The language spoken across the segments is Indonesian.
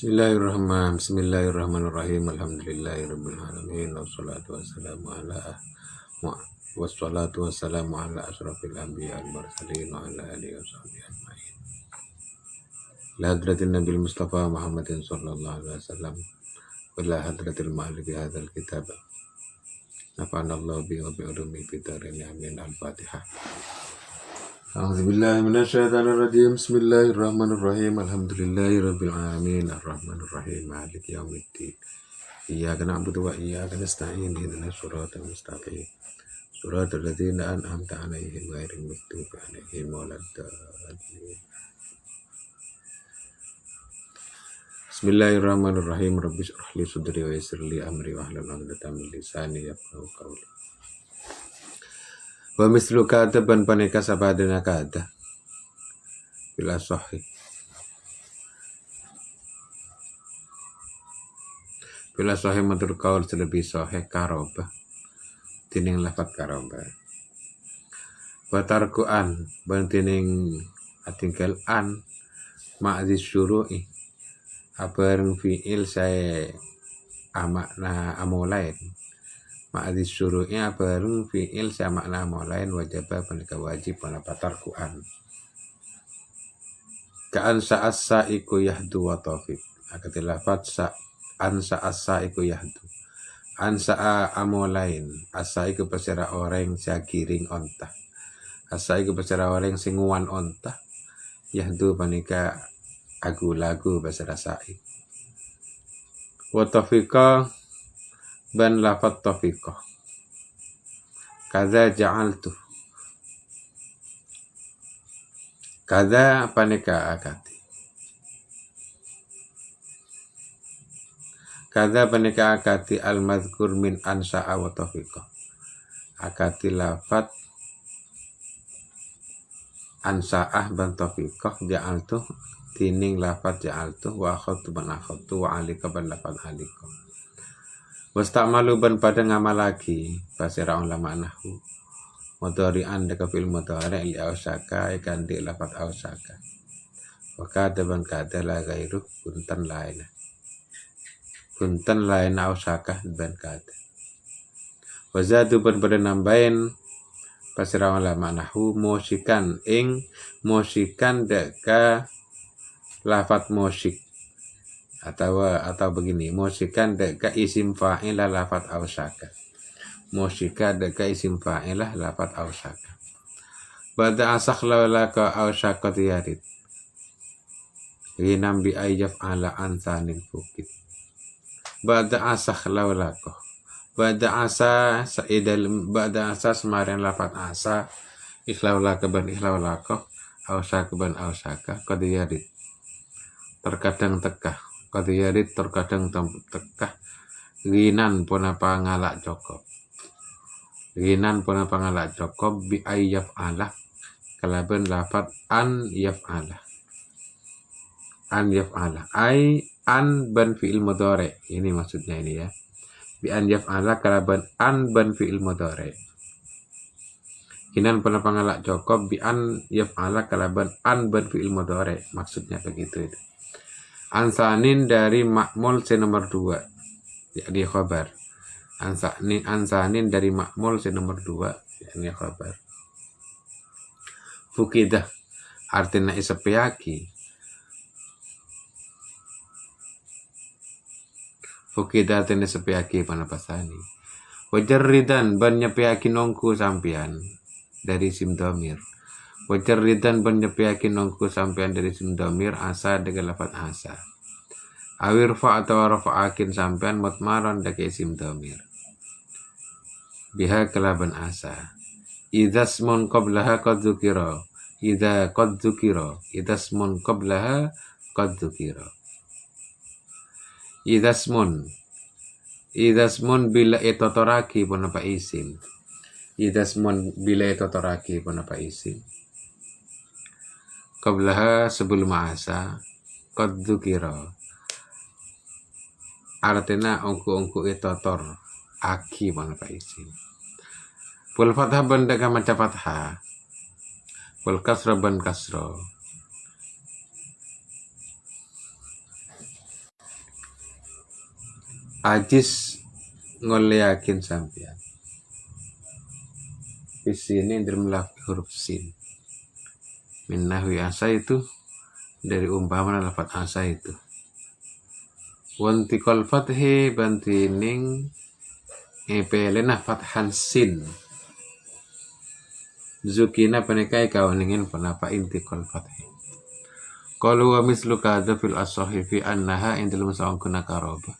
Bismillahirrahmanirrahim. Alhamdulillahirabbil alamin. Wassalatu wassalamu ala asyrafil anbiya wal mursalin wa ala alihi washabbihi ajmain. La hadratin Nabil Mustafa Muhammadin sallallahu alaihi wasallam wa la hadratil ma'alifi hadzal kitab. Nafa'anallahu bi wa bi ulumi fitarin amin. Al-Fatihah. A'udzubillahi minasyaitonir rajim. Bismillahirrahmanirrahim. Alhamdulillahirabbil alamin. Arrahmanirrahim. Maliki yaumiddin. Iyyaka na'budu wa iyyaka nasta'in. Ihdinas siratal mustaqim. Siratal ladzina an'amta 'alaihim ghairil maghdubi 'alaihim waladdallin. Bismillahirrahmanirrahim. Rabbi shrah li sadri wa yassir li amri wa hlul 'uqdatam min lisani yafqahu qawli. Wa mislu kataban paneka sabadana kata bila sahih matur kaul selebih sahih karoba tining lafat karoba batarku an bantining atinggal an ma'zis syuru'i abareng fi'il saya amakna amolain ma'adis syuru'nya bareng fi'il sama makna lain wajibah peneka wajib pada batarku an ka'an sa'asa iku yahdu wa taufiq akati lafat an sa'asa iku yahdu an sa'a amolain asa iku pasira orang sagiring onta asa iku pasira orang singuan onta yahdu peneka agu lagu pasira sa'i wa taufiqa ban lafat taufiqah kaza ja'altu kaza paneka akati al-madhkur min ansa'a wa taufiqah akati lafat ansa'ah ban taufiqah ja'altu tining lafat ja'altu wa akhadtu ban akhadtu wa alika ban lafat alika wastamalu ban pada ngamal lagi pasira ulama nahwu mudhari'an deka fil mudhari' li ausaka ikan di lafat ausaka wa kada ban kada la gairu punten lain ausaka ban kada wa zadu ban pada nambahin pasira ulama nahwu musikan deka lafat musik atau begini musikan deka isim fa'ilah lafat ausaka musika deka isim fa'ilah lafat ausaka bada asakh lawlaka ausaka tiyarid rinam bi ayyaf ala ansanin bukit bada asakh lawlaka bada asa semarin lafat asa ikhlawlaka ban ikhlawlaka ausaka ban ausaka qadiyarid terkadang tekah qadiyarid terkadang tekah ginan puna pangalak cokop bi ayyaf ala kalaban lafat an yaf'ala ay an ban fi'il mudhari ini maksudnya ini ya bi an yaf'ala kalaban an ban fi'il mudhari ginan puna pangalak cokop bi an yaf'ala kalaban an ban fi'il mudhari maksudnya begitu itu. Ansanin dari makmul nomor 2 yakni khabar ansanin dari makmul nomor 2 yakni khabar fukidah artinya isapiaki fukidah artinya isapiaki panapasani wajarridan ban nyapiaki nongku sampian dari sim dhamir wajarridan ban nyapiaki nongku sampian dari sim dhamir asa dengan lafat asa awirfa atau rafa'akin sampean mutmaran dake isim dhamir biha kelaban asa idasmun qablaha qad dzukira idasmun qablaha qad dzukira idasmun bila itotoraki pun apa isim idasmun bila itotoraki pun apa isim qablaha sebelum asa qad dzukira artinya ongku itotor aki mana pak isim wal fathah ban daga maca fathah wal kasra ban kasra ajis ngoleakin sampean. Di sini dalam huruf sin. Min nahwi asa itu dari umpama lafaz asa itu. Wantikal fathi bantining pelena fathan sin. Zukina panikai kawaningin panapa intikal fathi. Qalu wa mislu kadza fil asahi fi annaha indalum sa'angkuna qaraba.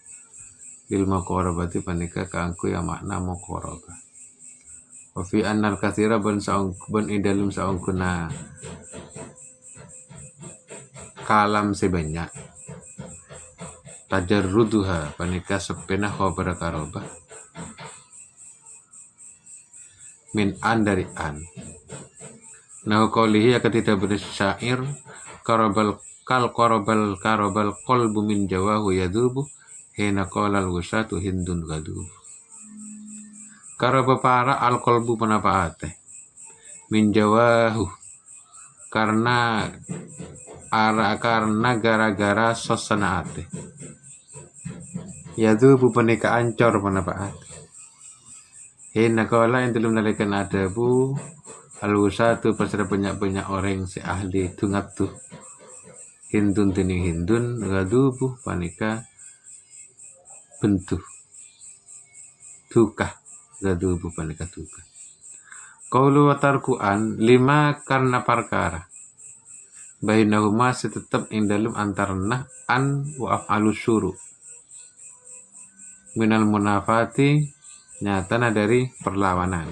Lil maqarabati panika kaangku ya makna maqarabah. Wa fi annal katsira ban indalum sa'angkuna kalam sebanyak. Tajarruduha panika sepena khabar qarabah. Min an dari an. Nah qaulihi akan tidak bersyair qarabal qalbu min jawahu yadubu hina qala al-wusatu hindun gadubu. Qaraba para al-qalbu penapaate min jawahu karena gara-gara sosana ate yadubu panika ancor penapaate hina qala yang belum nalikan adabu al-wusatu pasra banyak-banyak orang si ahli tungat tuh hindun tini hindun gadubu panika bentuh tukah gadubu panika tukah. Qaulu wa tarku'an lima karena perkara bainahuma setetap ing dalem antarna an wa af'alu syuru minal munafati nyatana dari perlawanan.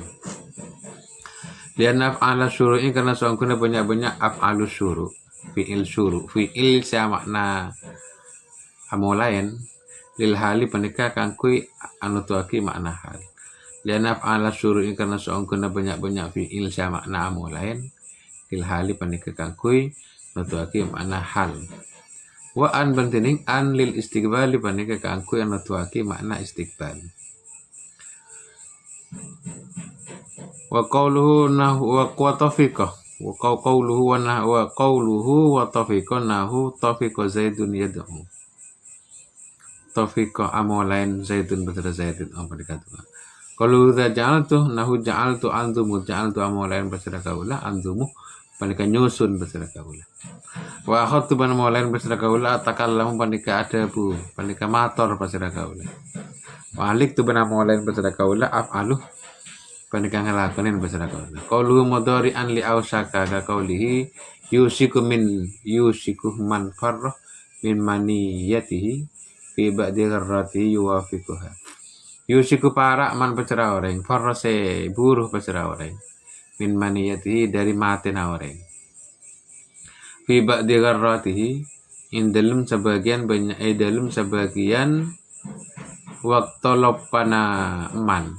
Lian af'ala syuru'i karena soangkuna banyak-banyak af'alu syuru fi'il syuru fi'il sama makna amolain lil hali panika kangkui anu tuaki makna hal. Lian af'ala syuru'i karena soangkuna banyak-banyak fi'il sama makna amolain lil hali panika kangkui anu tuaki makna hal. Wa an bantining an lil istiqbali panika kangkui anu tuaki makna istiqbal. Wa qawluhu nahu wa tafiqah wa qawluhu wa tafiqah nahu tafiqah zaidun yad'u tafiqah amolain zaidun betul zaidun apa dikatakan kalau udah ja'altu nahu ja'altu andumu ja'altu amolain betul kaula andumu panika nyusun betul kaula wa akhadtu ban amolain betul kaula takallamu panika adabu panika mator betul kaula wa aliktu ban amolain betul kaula af'alu panika ngelakonin basara kaula. Qaulu mudhari'an li ausaka ka qaulihi yusiku man farrah min maniyatihi fi ba'di gharrati yuwafiquha. Yusiku para man basara orang farrah se buruh basara orang min maniyatihi dari matena orang. Fi ba'di gharratihi in dalam sebagian banyak dalam sebagian waktu lopana man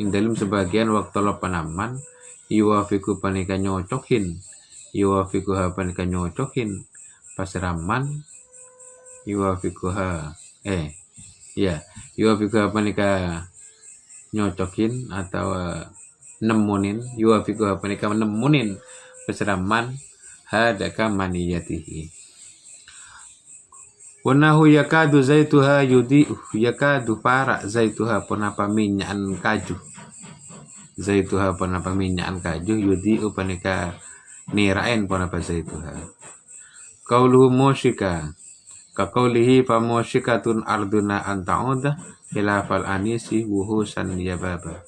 in dalam sebagian waktu panaman yuwafiku panika nyocokin yuwafikuha panika nyocokin pasraman yuwafikuha yuwafikuha panika nyocokin atau nemunin yuwafikuha panika nemunin pasraman hadaka maniyatihi. Wanahu yakadu zaituha yakadu para zaituha penapa minyan kaju zaituha penapa minyan kaju panika nirain penapa zaituha. Qauluhu musyika ka qaulihi fa musyikatun arduna anta'uda khilafal anisi wuhusan yababa.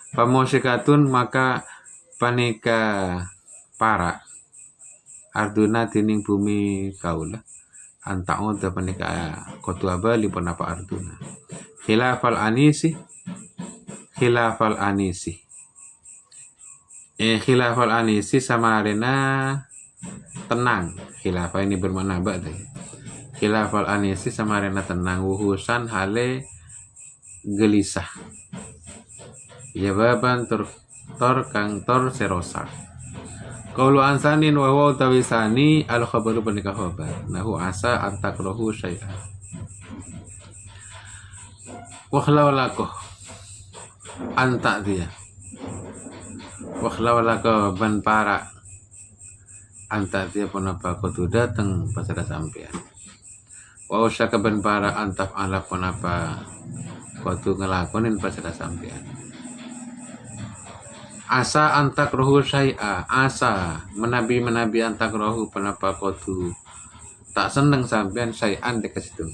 Fa musyikatun maka panika para arduna tining bumi kaula anta'ud panika kotua bali penapa arduna khilafal anisi khilafal anisi sama arena tenang. Khilafah ini bermakna ba'da. Khilafal anisi sama arena tenang wuhusan hale gelisah ya baban tor kang tor serosak. Qaulu ansanin wa huwa tawisani al khabaru panika khabar nahu asa antakrohu syai'an wa khlawalakoh anta dia wa khlawalakoh ban para anta dia penapa kutu datang pasada sampean wa usyaka ben para antaf ala konapa kudu ngelakonin pasada sampean. Asa antak rohu syai'a, asa menabi antak rohu penapa kudu tak seneng sampean syai'an dek situ.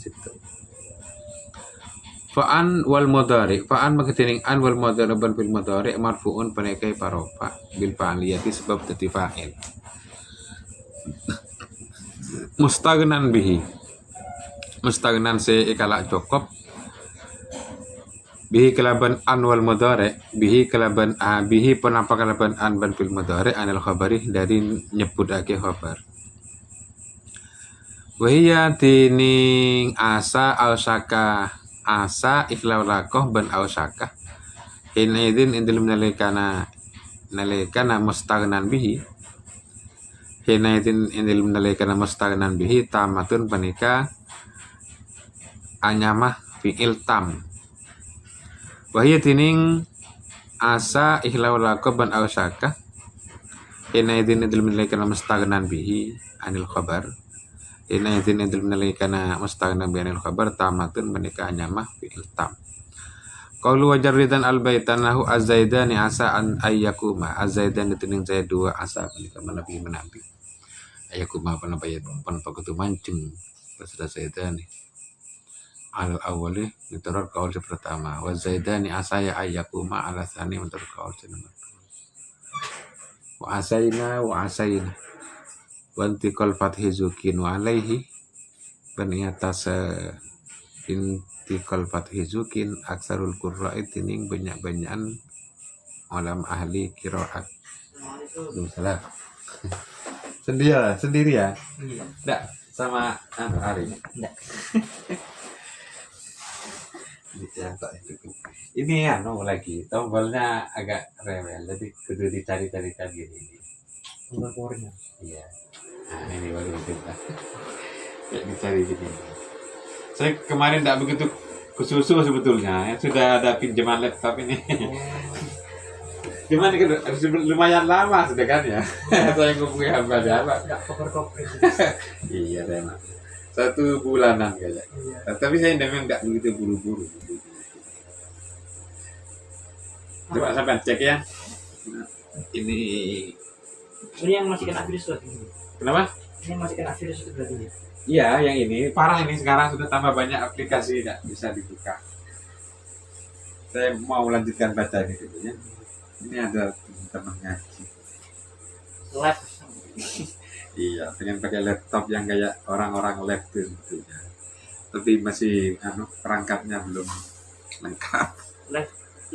Fa'an wal mudhari, fa'an magatining an wal mudhari ban fil mudhari marfu'un panekai parofa bil fa'aliyati sebab dadi fa'il. Mustaghnan bihi, mustaghnan se ikala cukup bihi kelaban an wal mudhari, bihi kelaban bihi penapa kelaban an ban fil mudhari anil khabari dari nyebutake khabar. Wahia tining asa al syaka, asa ikhlaulakoh ban al syaka hinidin indil nalikana mustaghnan bihi, hinidin indil nalikana mustaghnan bihi tamatun panika anyamah fi'il tam. Wahia tining asa ikhlaulakoh ban al syaka hinidin indil nalikana mustaghnan bihi anil khabar, ina izin idul menalikana mustaghna bi'anil khabar tamatun menika anyamah fi'il tam. Qaulu wajarridan albaitanahu az-zaidani asa an ayyakuma, az-zaidan dituning saya dua asa menika menabi ayyakuma panabayat pan pakutu mancing pasada zaidani al awali miturut qaul pertama wa zaidani asa ya ayyakuma ala tsani miturut qaul nomor wa asaina wantikal fathi zukin wa alaihi atas intikal fathi zukin aksarul qurra'i tining banyak-banyakan ulama ahli qiraat. Salah. Sendiri ya? Iya. Enggak sama Ari. Enggak. Ini lagi tombolnya agak rewel jadi kudu dicari-cari gini. Tombol powernya. Iya. Nah ini baru kita kayak dicari gini. Saya kemarin tidak begitu kesusu sebetulnya, sudah ada pinjaman laptop ini. Cuman lumayan lama sudah kan ya. Saya ngomongin hamba apa? Tidak cover. Iya memang 1 bulanan kayaknya. Iya. Tapi saya memang tidak begitu buru-buru. Coba sampai cek ya. Ini yang masih kena virus lagi. Kenapa? Ini masih kena virus itu berarti. Iya, yang ini parah ini sekarang sudah tambah banyak aplikasi tidak bisa dibuka. Saya mau lanjutkan baca ini dulu ya. Ini ada teman ngaji. Lab. Iya, pengen pakai laptop yang kayak orang-orang lab tuh ya. Tapi masih perangkatnya belum lengkap.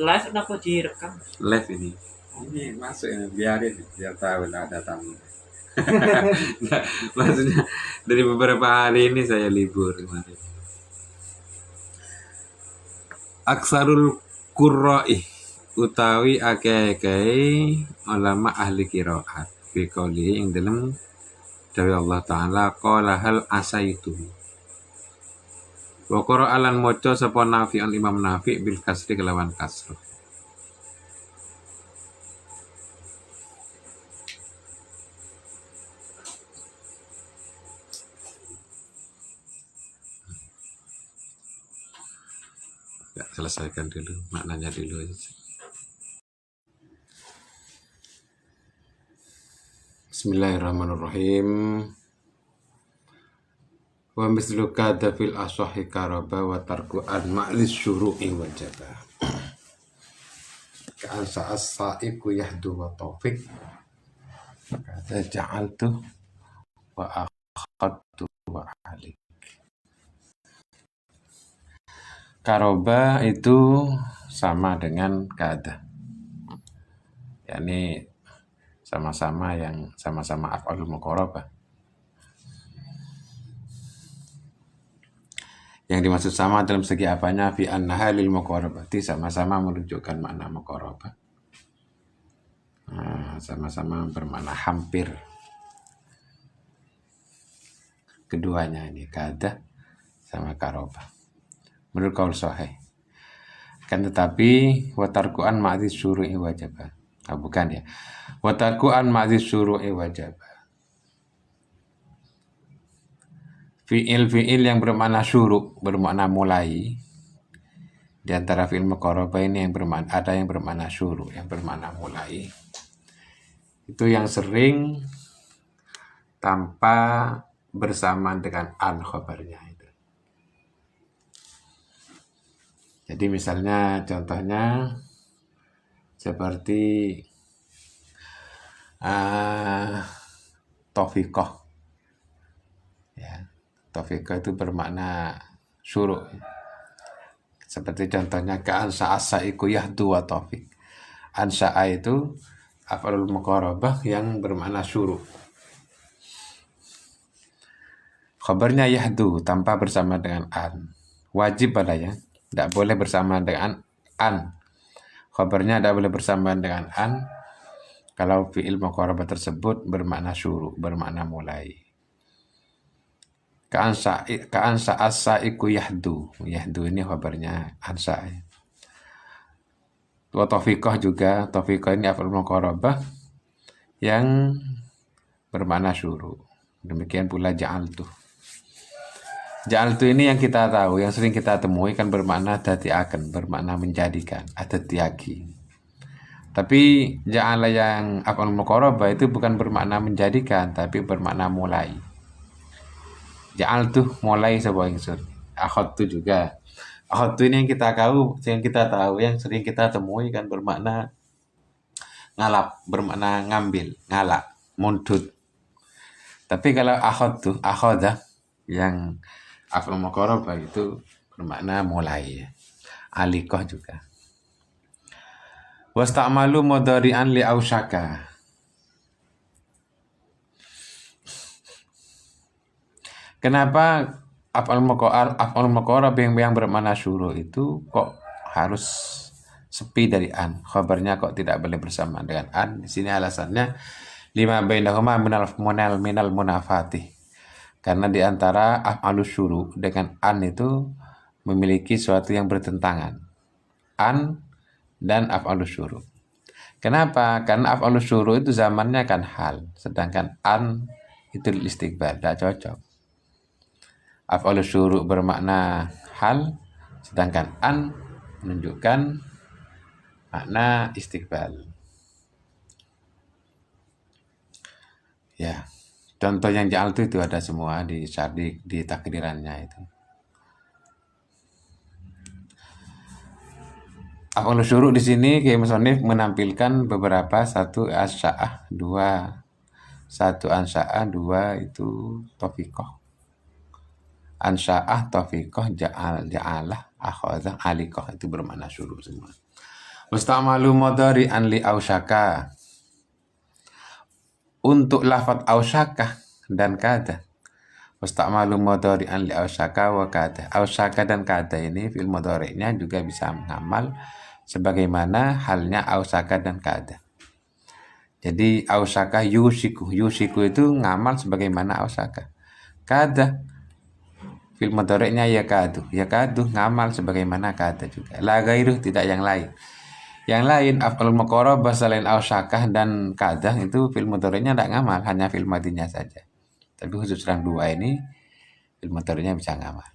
Live kenapa direkam? Live ini. Ini masuk ini biarin biar tahu lah ada tamu. Nah, maksudnya dari beberapa hari ini saya libur kemarin. Aksarul qurra'i utawi akeh-akeh ulama ahli qiraat fi qouli ing dalem dawuh Allah taala qala hal asaitu wa qura'alan maca sapa Nafi'un Imam Nafi' bil kasri kelawan kasrah. Ya, selesaikan dulu maknanya dulu aja. Bismillahirrahmanirrahim. Wa mislu kada fil ashahi karaba wa tarku an ma'lis syuru'i wajaba. Ka'an sa'as sa'iku yahdu wa taufiq kata ja'altu wa akhadtu wa alik. Karoba itu sama dengan kada, yakni sama-sama af'alul muqarabah. Yang dimaksud sama dalam segi apanya fi annaha lil muqarabati, sama-sama menunjukkan makna muqarabah. Sama-sama bermakna hampir. Keduanya ini kada sama karoba. Menurut kaul sahih. Kan tetapi watarku'an ma'adis syuru'i wajaba. Bukan ya. Watarku'an ma'adis syuru'i wajaba. Fiil-fiil yang bermakna syuruk, bermakna mulai. Di antara fiil muqarabah ini yang bermakna, ada yang bermakna syuruk, yang bermakna mulai. Itu yang sering tanpa bersamaan dengan an khabarnya itu. Jadi misalnya contohnya seperti taufiqah. Ya, taufiqah itu bermakna syuruk. Seperti contohnya ka'ansa as-sa'iku yahdu wa taufiq. Ansa'a itu af'alul muqarabah yang bermakna syuruk. Khabarnya yahdu tanpa bersama dengan an. Wajib padanya, tidak boleh bersama dengan an. Khabarnya tidak boleh bersama dengan an kalau fi'il muqarabah tersebut bermakna syuruk, bermakna mulai. Ka'ansa as-sa'iku yahdu. Yahdu ini khabarnya ansa. Wa taufiqah juga, taufiqah ini af'al muqarabah yang bermakna syuruk. Demikian pula ja'altu. Ja'altu ini yang kita tahu, yang sering kita temui kan bermakna dadiaken, bermakna menjadikan, adatiaki. Tapi ja'ala yang af'al muqarabah itu bukan bermakna menjadikan, tapi bermakna mulai. Ja'altu mulai sebuah ingsun. Akhadtu juga. Akhadtu ini yang kita tahu, yang sering kita temui kan bermakna ngalap, bermakna ngambil, ngalak, mundut. Tapi kalau akhadah yang af'al muqarabah itu bermakna mulai. Alikah juga. Wasta'malu mudhari'an li ausyaka. Kenapa af'al muqarabah yang bermakna syuruk itu kok harus sepi dari an? Khabarnya kok tidak boleh bersama dengan an? Di sini alasannya lima bainahuma minal munafati. Karena di antara af'alus syuruk dengan an itu memiliki suatu yang bertentangan. An dan af'alus syuruk. Kenapa? Karena af'alus syuruk itu zamannya kan hal, sedangkan an itu istiqbal, tidak cocok. Af'alus syuruk bermakna hal, sedangkan an menunjukkan makna istiqbal. Ya, contoh yang ja'altu itu ada semua di takdirannya itu. Af'alus syuruk di sini Kiai Musonif menampilkan beberapa, satu asya'ah, dua itu taufiqah. Ansya'ah, taufiqah, ja'alah, akhadha, alikah itu bermakna syuruk semua. Musta'malu mudhari'an li ausyaka. Untuk lafaz ausyaka dan kada. Musta'malu mudhari'an li ausyaka wa kada. Ausyaka dan kada ini fi'il mudhari'nya juga bisa mengamal sebagaimana halnya ausyaka dan kada. Jadi ausyaka yusiku itu ngamal sebagaimana ausyaka. Kada fi'il mudhari'nya yakadu ngamal sebagaimana kada juga. La ghairuh, tidak yang lain. Yang lain af'al muqarabah selain ausyakah dan kada itu fi'il mudhari'nya tidak ngamal, hanya fi'il madinya saja. Tapi khusus yang dua ini fi'il mudhari'nya bisa ngamal.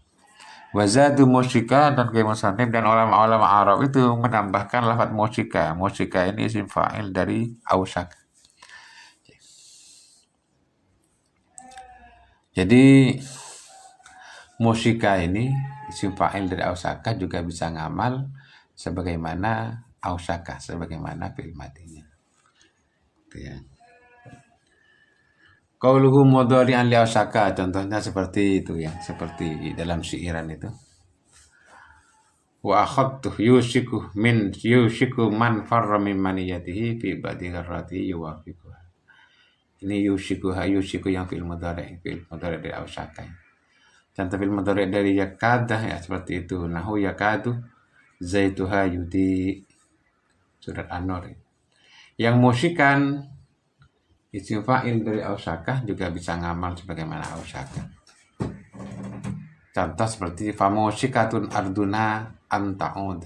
Wazadu musyika dan Kiai Musonif dan ulama-ulama Arab itu menambahkan lafaz musyika. Musyika ini isim fa'il dari ausyakah. Jadi musyika ini isim fa'il dari ausyakah juga bisa ngamal sebagaimana ausyakah, sebagaimana fi'il madinya. Itu ya. Qauluhu mudhari'an li ausyakah, contohnya seperti itu ya, seperti dalam syiiran itu. Wa akhadtu yushiku man farra min maniyatihi fi ba'di gharratihi yuwafiqu. Ini yushiku yang fi'il mudhari' dari ausyakah. Contoh fi'il mudhari' dari yakada ya seperti itu. Nahu yakadu zaituha yudi, surat An-Nur. Yang musyikan isim fa'il dari ausyakah juga bisa ngamal sebagaimana ausyakah. Contoh seperti famusyikatun arduna anta'ud.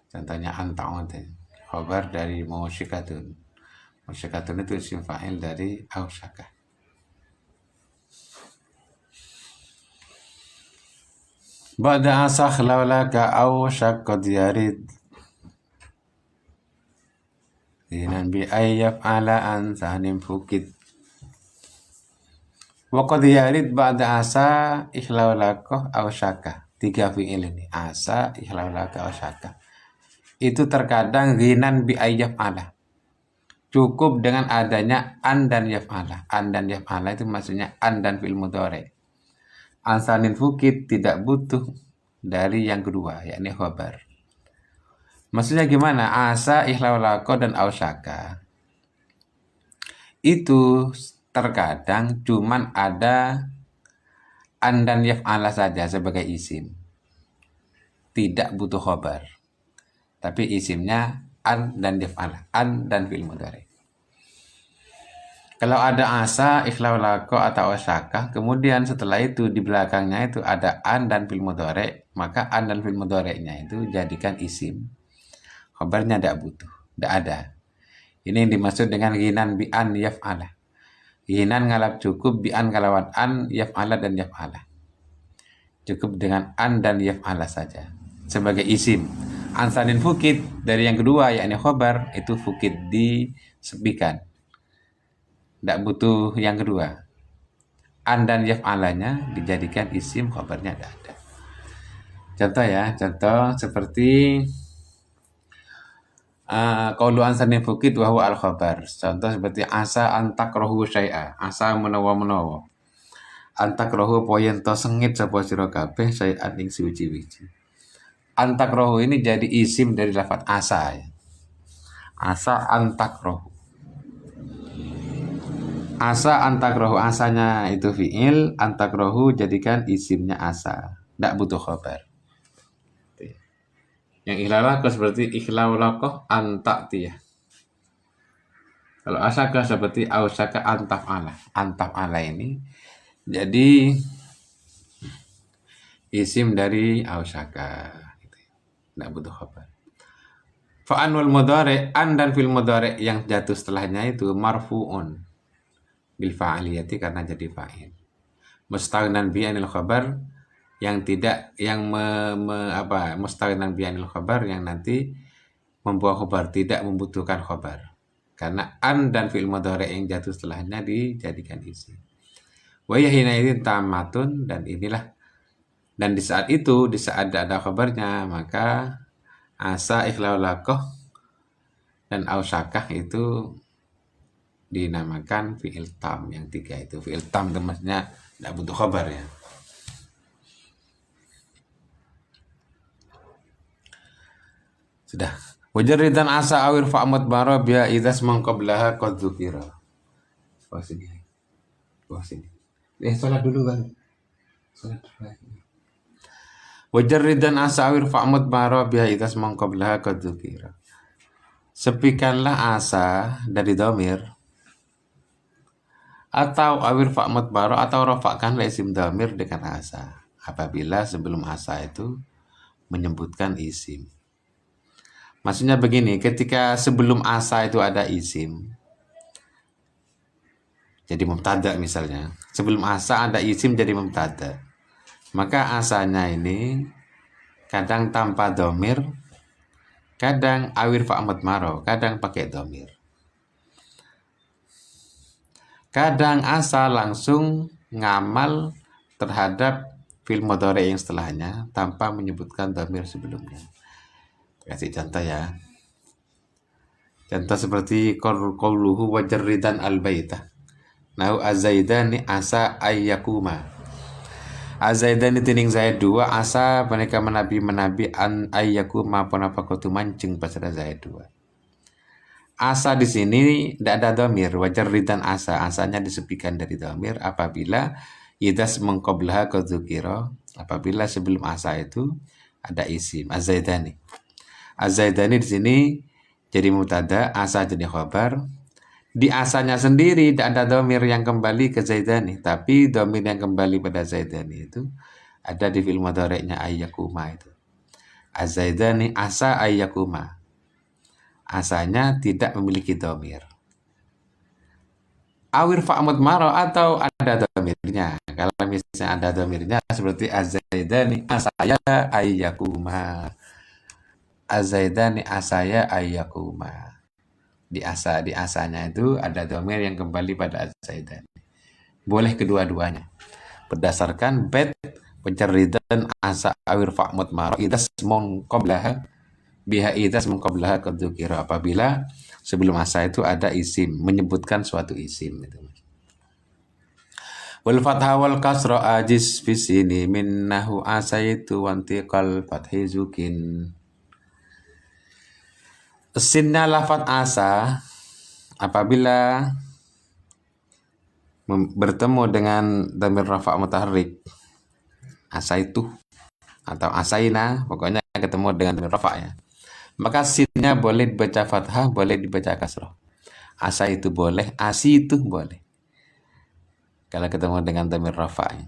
Contohnya anta'ud, khabar dari musyikatun. Ausyakatun itu isim fa'il dari ausyaka. Ba'da asa khlaulaka ausyakad yarid dinan bi ayyaf ala ansanin fukit. Wa qad yarid ba'da asa ikhlaulaka ausyaka. 3 fi'il ini. Asa, ikhlaulaka, ausyaka. Itu terkadang ghinan bi ayyaf ala. Cukup dengan adanya an dan yaf'ala. An dan yaf'ala itu maksudnya an dan fi'il mudhari. Ansanin fukit tidak butuh dari yang kedua, yakni khabar. Maksudnya gimana? Asa, ikhlaulako, dan ausyaka. Itu terkadang cuman ada an dan yaf'ala saja sebagai isim. Tidak butuh khabar. Tapi isimnya an dan yaf'ala. An dan fi'il mudhari. Kalau ada asa, ikhlaulako, atau ausyaka, kemudian setelah itu di belakangnya itu ada an dan fi'il mudhari, maka an dan fi'il mudhari'nya itu jadikan isim. Khabarnya tidak butuh, tidak ada. Ini yang dimaksud dengan ghinan bi an yaf'ala. Ghinan ngalap cukup bi an kalawan an yaf'ala dan yaf'ala. Cukup dengan an dan yaf'ala saja sebagai isim. Ansanin fukit dari yang kedua yakni khabar, itu fukit disepikan. Tidak butuh yang kedua. An dan yaf'alanya dijadikan isim, khabarnya tidak ada. Contoh ya, contoh seperti qaulu ansanin fukit wa huwa al-khabar. Contoh seperti asa antakrahu syai'a. Asa menawa-menawa. Antakrahu poyen to sengit sapa sira kabeh syai'an ing suci-wici. Antakrahu ini jadi isim dari lafaz asa ya. Asa antakrahu. Asa antakrahu, asanya itu fi'il, antakrahu jadikan isimnya asa. Tidak butuh khabar. Yang ikhlaulako seperti ikhlaulako antaktiyah. Kalau asaka seperti ausaka antaf'ala. Antaf'ala ini jadi isim dari ausaka. Tidak butuh khabar. Fa'an wal mudhari, an dan fil mudhari yang jatuh setelahnya itu marfu'un bil fa'aliyati karena jadi fa'il. Mustaghnan bi anil khabar yang tidak yang mustaghnan bi anil khabar yang nanti membawa khabar, tidak membutuhkan khabar. Karena an dan fi'il mudhari yang jatuh setelahnya dijadikan isim. Wa yahina idin tamatun, dan inilah, dan di saat itu, di saat ada khabarnya, maka asa, ikhlaulakoh, dan ausyakah itu dinamakan fi'il tam. Yang 3 itu fi'il tam, itu maksudnya tidak butuh khabar ya. Sudah. Wajarridan asa awir fa'amud baro biya idas mangqablaha qad dzukira. Bawah sini. Bawah sini. Salat dulu kan. Salat dulu. Wajarridan asa awir fa'amud baro biya idas mangqablaha qad dzukira. Sepikanlah asa dari dhamir, atau awir fa'amud baro, atau rafa'kanlah isim dhamir dengan asa apabila sebelum asa itu menyebutkan isim. Maksudnya begini, ketika sebelum asa itu ada isim, jadi mubtada misalnya. Sebelum asa ada isim jadi mubtada. Maka asanya ini kadang tanpa dhamir, kadang awir fa'amud maro, kadang pakai dhamir. Kadang asa langsung ngamal terhadap fi'il mudhari yang setelahnya tanpa menyebutkan dhamir sebelumnya. Kasih contoh ya. Contoh seperti qauluhu wajarridan al-baita. Nahu azaidani asa ayyakuma. Azaidani tining zaid 2 asa mereka menabi an ayyakuma punapa kotu mancing pasada zaid 2. Asa di sini tidak ada dhamir, wajarridan asa. Asanya disepikan dari dhamir apabila idas mengqablaha qad dzukira, apabila sebelum asa itu ada isim azaidani. Azaidani di sini jadi mubtada, asa jadi khabar. Di asanya sendiri tidak ada dhamir yang kembali ke zaidani, tapi dhamir yang kembali pada zaidani itu ada di fi'il mudhari'nya ayyakuma itu. Azaidani asa ayyakuma. Asanya tidak memiliki dhamir. awir fa'mud maro atau ada domirnya. Kalau misalnya ada domirnya seperti azaidani asaya ayyakuma. Azaidani asaya ayyakuma. Di asanya itu ada domir yang kembali pada azaidani. Boleh kedua-duanya. Berdasarkan bait penceritaan asa awir fa'mud maro idas qablaha biha idas qablaha qad dzukira, apabila sebelum asa itu ada isim, menyebutkan suatu isim itu. Wal fathah wal kasra ajiz fi sini minnahu asaitu wantiqal fathi zukin. Sinna lafat asa apabila bertemu dengan dhamir rafa' mutaharrik asaitu atau asaina, pokoknya ketemu dengan dhamir rafa' ya, maka sinnya boleh dibaca fathah, boleh dibaca kasrah. Asa itu boleh, asi itu boleh kalau ketemu dengan dhamir rafa'.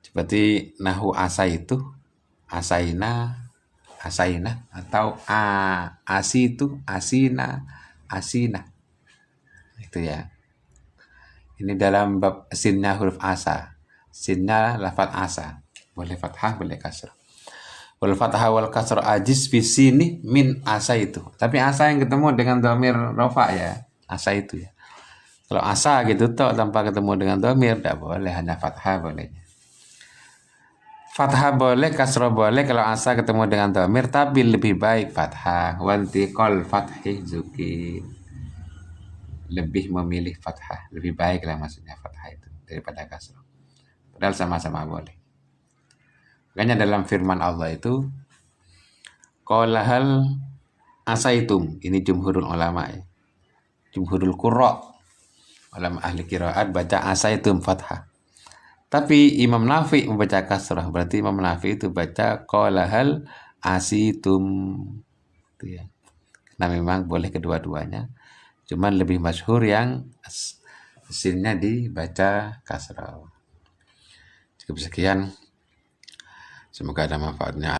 Seperti nahu asa itu, asaina, asaina, atau asi itu, asina, asina. Itu ya. Ini dalam bab sinnya huruf asa. Sinnya lafaz asa. Boleh fathah, boleh kasrah. Wal fathah wal kasrah ajiz fi sini min asa itu. Tapi asa yang ketemu dengan dhamir rafa' ya. Asa itu ya. Kalau asa gitu toh tanpa ketemu dengan dhamir tidak boleh, hanya fathah boleh. Fathah boleh, kasrah boleh kalau asa ketemu dengan dhamir, tapi lebih baik fathah. Wantiqal fathi zuki. Lebih memilih fathah, lebih baik lah maksudnya fathah itu daripada kasrah. Padahal sama-sama boleh. Makanya dalam firman Allah itu qalahal asaitum, ini jumhurul ulama ya. Jumhurul qurra, ulama ahli qiraat baca asaitum fathah. Tapi Imam Nafi membaca kasrah, berarti Imam Nafi itu baca qalahal asitum. Itu ya. Nah memang boleh kedua-duanya. Cuman lebih masyhur yang sinnya dibaca kasrah. Cukup sekian. Semoga ada manfaatnya.